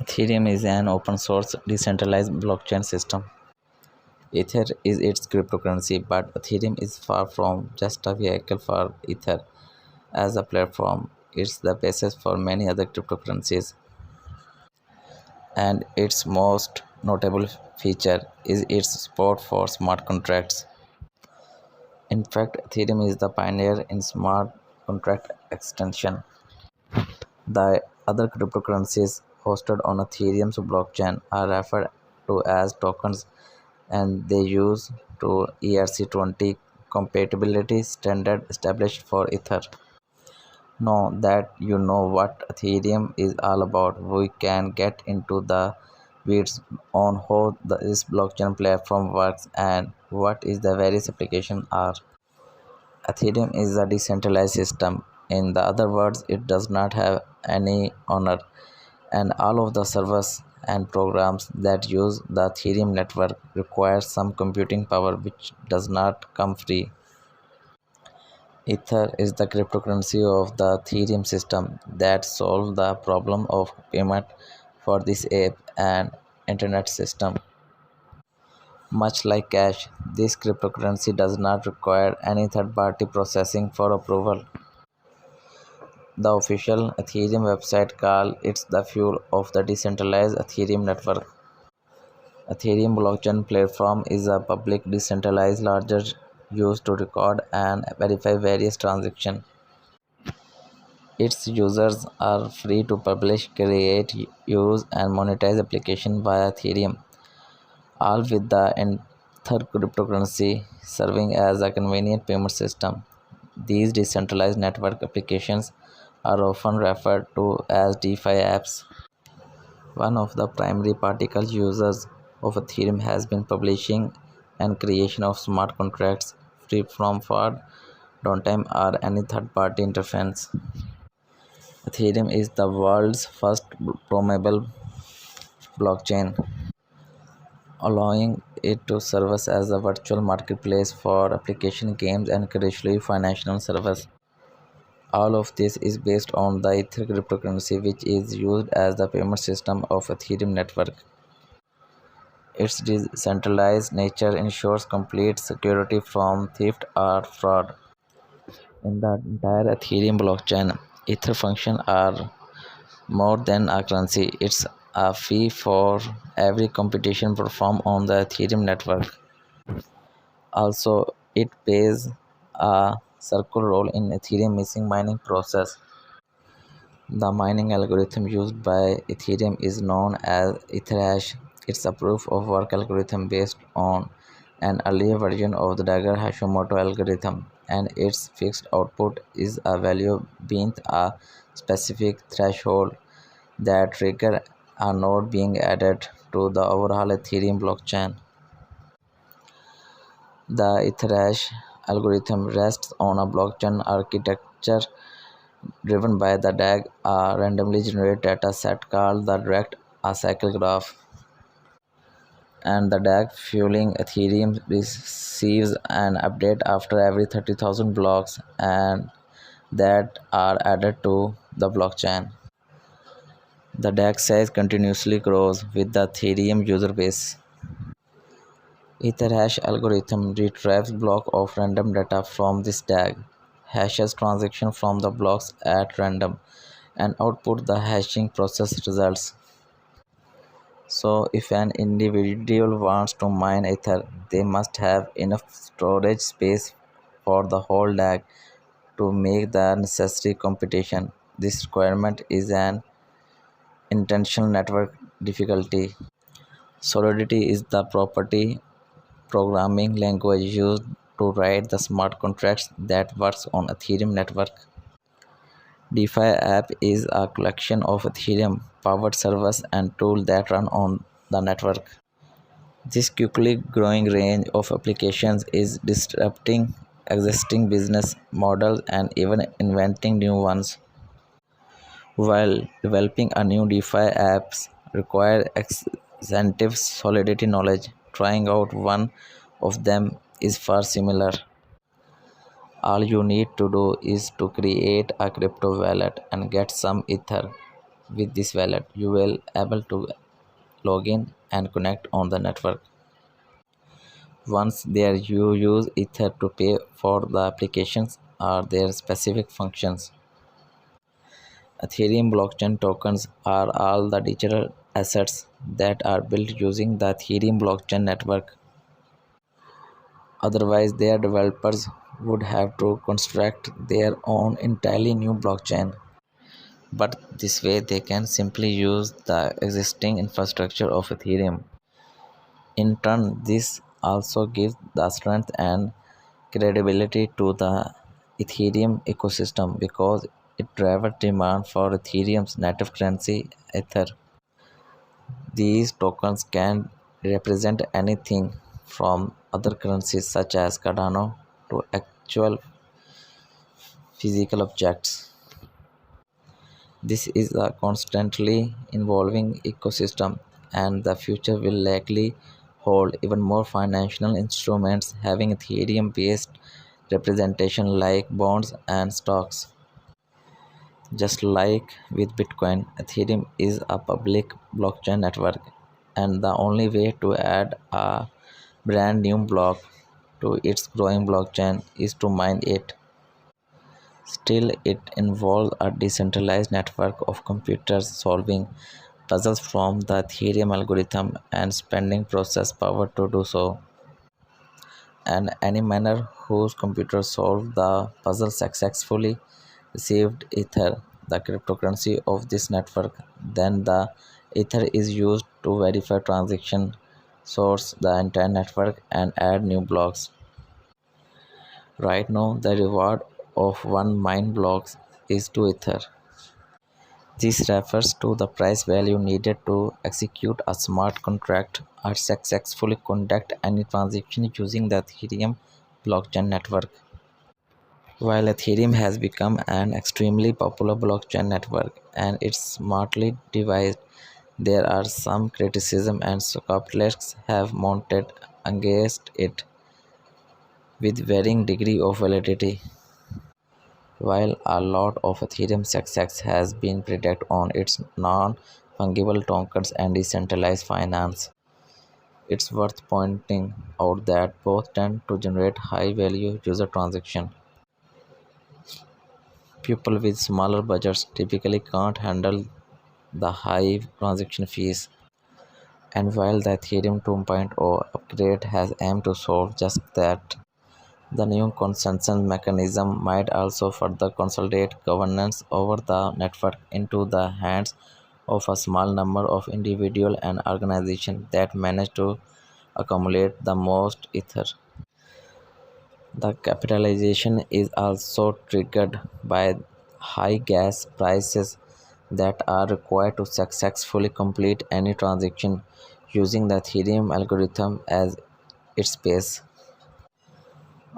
Ethereum is an open source decentralized blockchain system. Ether is its cryptocurrency, but Ethereum is far from just a vehicle for Ether as a platform. It's the basis for many other cryptocurrencies, and its most notable feature is its support for smart contracts. In fact, Ethereum is the pioneer in smart contract extension. The other cryptocurrencies hosted on Ethereum's blockchain are referred to as tokens, and they use to ERC20 compatibility standard established for Ether. Now that you know what Ethereum is all about, we can get into the weeds on how this blockchain platform works and what is the various applications are. Ethereum is a decentralized system. In the other words, it does not have any owner, and all of the servers and programs that use the Ethereum network require some computing power which does not come free. Ether is the cryptocurrency of the Ethereum system that solves the problem of payment for this app and internet system. Much like cash, this cryptocurrency does not require any third-party processing for approval. The official Ethereum website calls it the fuel of the decentralized Ethereum network. Ethereum blockchain platform is a public decentralized ledger used to record and verify various transactions. Its users are free to publish, create, use, and monetize applications via Ethereum, all with the Ether cryptocurrency serving as a convenient payment system. These decentralized network applications are often referred to as DeFi apps. One of the primary particle users of Ethereum has been publishing and creation of smart contracts free from fraud, downtime, or any third-party interference. Ethereum is the world's first programmable blockchain, allowing it to serve as a virtual marketplace for application games and crucially financial services. All of this is based on the Ether cryptocurrency, which is used as the payment system of Ethereum network. Its decentralized nature ensures complete security from theft or fraud. In the entire Ethereum blockchain, Ether functions are more than a currency. It's a fee for every computation performed on the Ethereum network. Also, it plays a circular role in Ethereum machine mining process. The mining algorithm used by Ethereum is known as Etherhash. It's a proof of work algorithm based on an earlier version of the Dagger Hashimoto algorithm, and its fixed output is a value beneath a specific threshold that trigger a node being added to the overall Ethereum blockchain. The Etherhash algorithm rests on a blockchain architecture driven by the DAG, a randomly generated data set called the direct acyclic graph. And the DAG fueling Ethereum receives an update after every 30,000 blocks and that are added to the blockchain. The DAG size continuously grows with the Ethereum user base. Etherhash algorithm retrieves block of random data from this DAG, hashes transaction from the blocks at random, and output the hashing process results. So if an individual wants to mine Ether, they must have enough storage space for the whole DAG to make the necessary computation. This requirement is an intentional network difficulty. Solidity is the property programming language used to write the smart contracts that works on Ethereum network. DeFi app is a collection of Ethereum powered servers and tools that run on the network. This quickly growing range of applications is disrupting existing business models and even inventing new ones. While developing a new DeFi apps require extensive solidity knowledge, trying out one of them is far similar. All you need to do is to create a crypto wallet and get some Ether. with this wallet, you will able to log in and connect on the network. Once there, you use Ether to pay for the applications or their specific functions. Ethereum blockchain tokens are all the digital assets that are built using the Ethereum blockchain network. Otherwise, their developers would have to construct their own entirely new blockchain. But this way, they can simply use the existing infrastructure of Ethereum. In turn, this also gives the strength and credibility to the Ethereum ecosystem because it drives demand for Ethereum's native currency, Ether. These tokens can represent anything from other currencies such as Cardano to actual physical objects. This is a constantly evolving ecosystem, and the future will likely hold even more financial instruments having Ethereum based representation like bonds and stocks. Just like with Bitcoin, Ethereum is a public blockchain network, and the only way to add a brand new block to its growing blockchain is to mine it. Still, it involves a decentralized network of computers solving puzzles from the Ethereum algorithm and spending process power to do so. And any miner whose computer solved the puzzle successfully received Ether, the cryptocurrency of this network. Then the Ether is used to verify transaction, source the entire network, and add new blocks. Right now, the reward of one mine block is 2 Ether. This refers to the price value needed to execute a smart contract or successfully conduct any transaction using the Ethereum blockchain network. While Ethereum has become an extremely popular blockchain network and it's smartly devised, there are some criticism and skeptics have mounted against it with varying degree of validity. While a lot of Ethereum success has been predicated on its non-fungible tokens and decentralized finance, it's worth pointing out that both tend to generate high-value user transactions. People with smaller budgets typically can't handle the high transaction fees, and while the Ethereum 2.0 upgrade has aimed to solve just that, the new consensus mechanism might also further consolidate governance over the network into the hands of a small number of individuals and organizations that manage to accumulate the most Ether. The capitalization is also triggered by high gas prices that are required to successfully complete any transaction using the Ethereum algorithm as its base.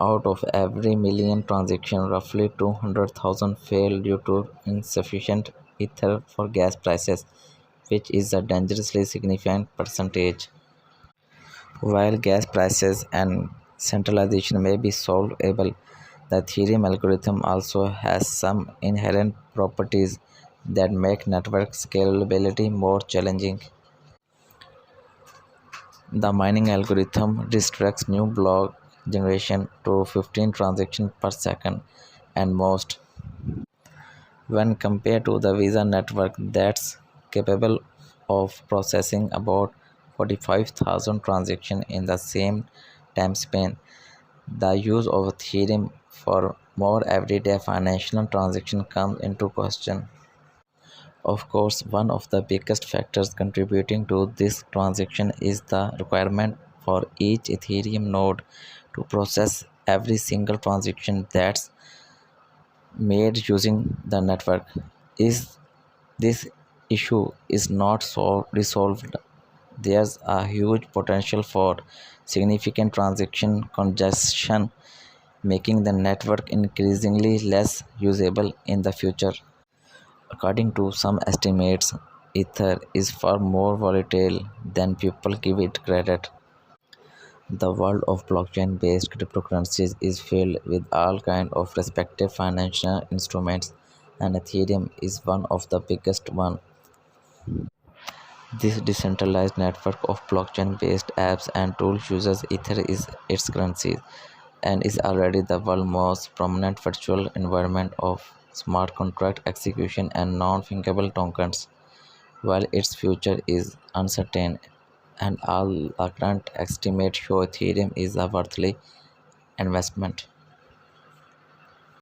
Out of every million transactions, roughly 200,000 fail due to insufficient Ether for gas prices, which is a dangerously significant percentage. While gas prices and centralization may be solvable, the Ethereum algorithm also has some inherent properties that make network scalability more challenging. The mining algorithm restricts new block generation to 15 transactions per second and most, when compared to the Visa network that's capable of processing about 45,000 transactions in the same time span. The use of Ethereum for more everyday financial transactions comes into question. Of course, one of the biggest factors contributing to this transaction is the requirement for each Ethereum node to process every single transaction that's made using the network. Is this issue is not resolved, there's a huge potential for significant transaction congestion, making the network increasingly less usable in the future. According to some estimates, Ether is far more volatile than people give it credit. The world of blockchain-based cryptocurrencies is filled with all kinds of respective financial instruments, and Ethereum is one of the biggest ones. This decentralized network of blockchain-based apps and tools uses Ether is its currency and is already the world's most prominent virtual environment of smart contract execution and non-fungible tokens. While its future is uncertain and all the current estimates show Ethereum is a worthwhile investment.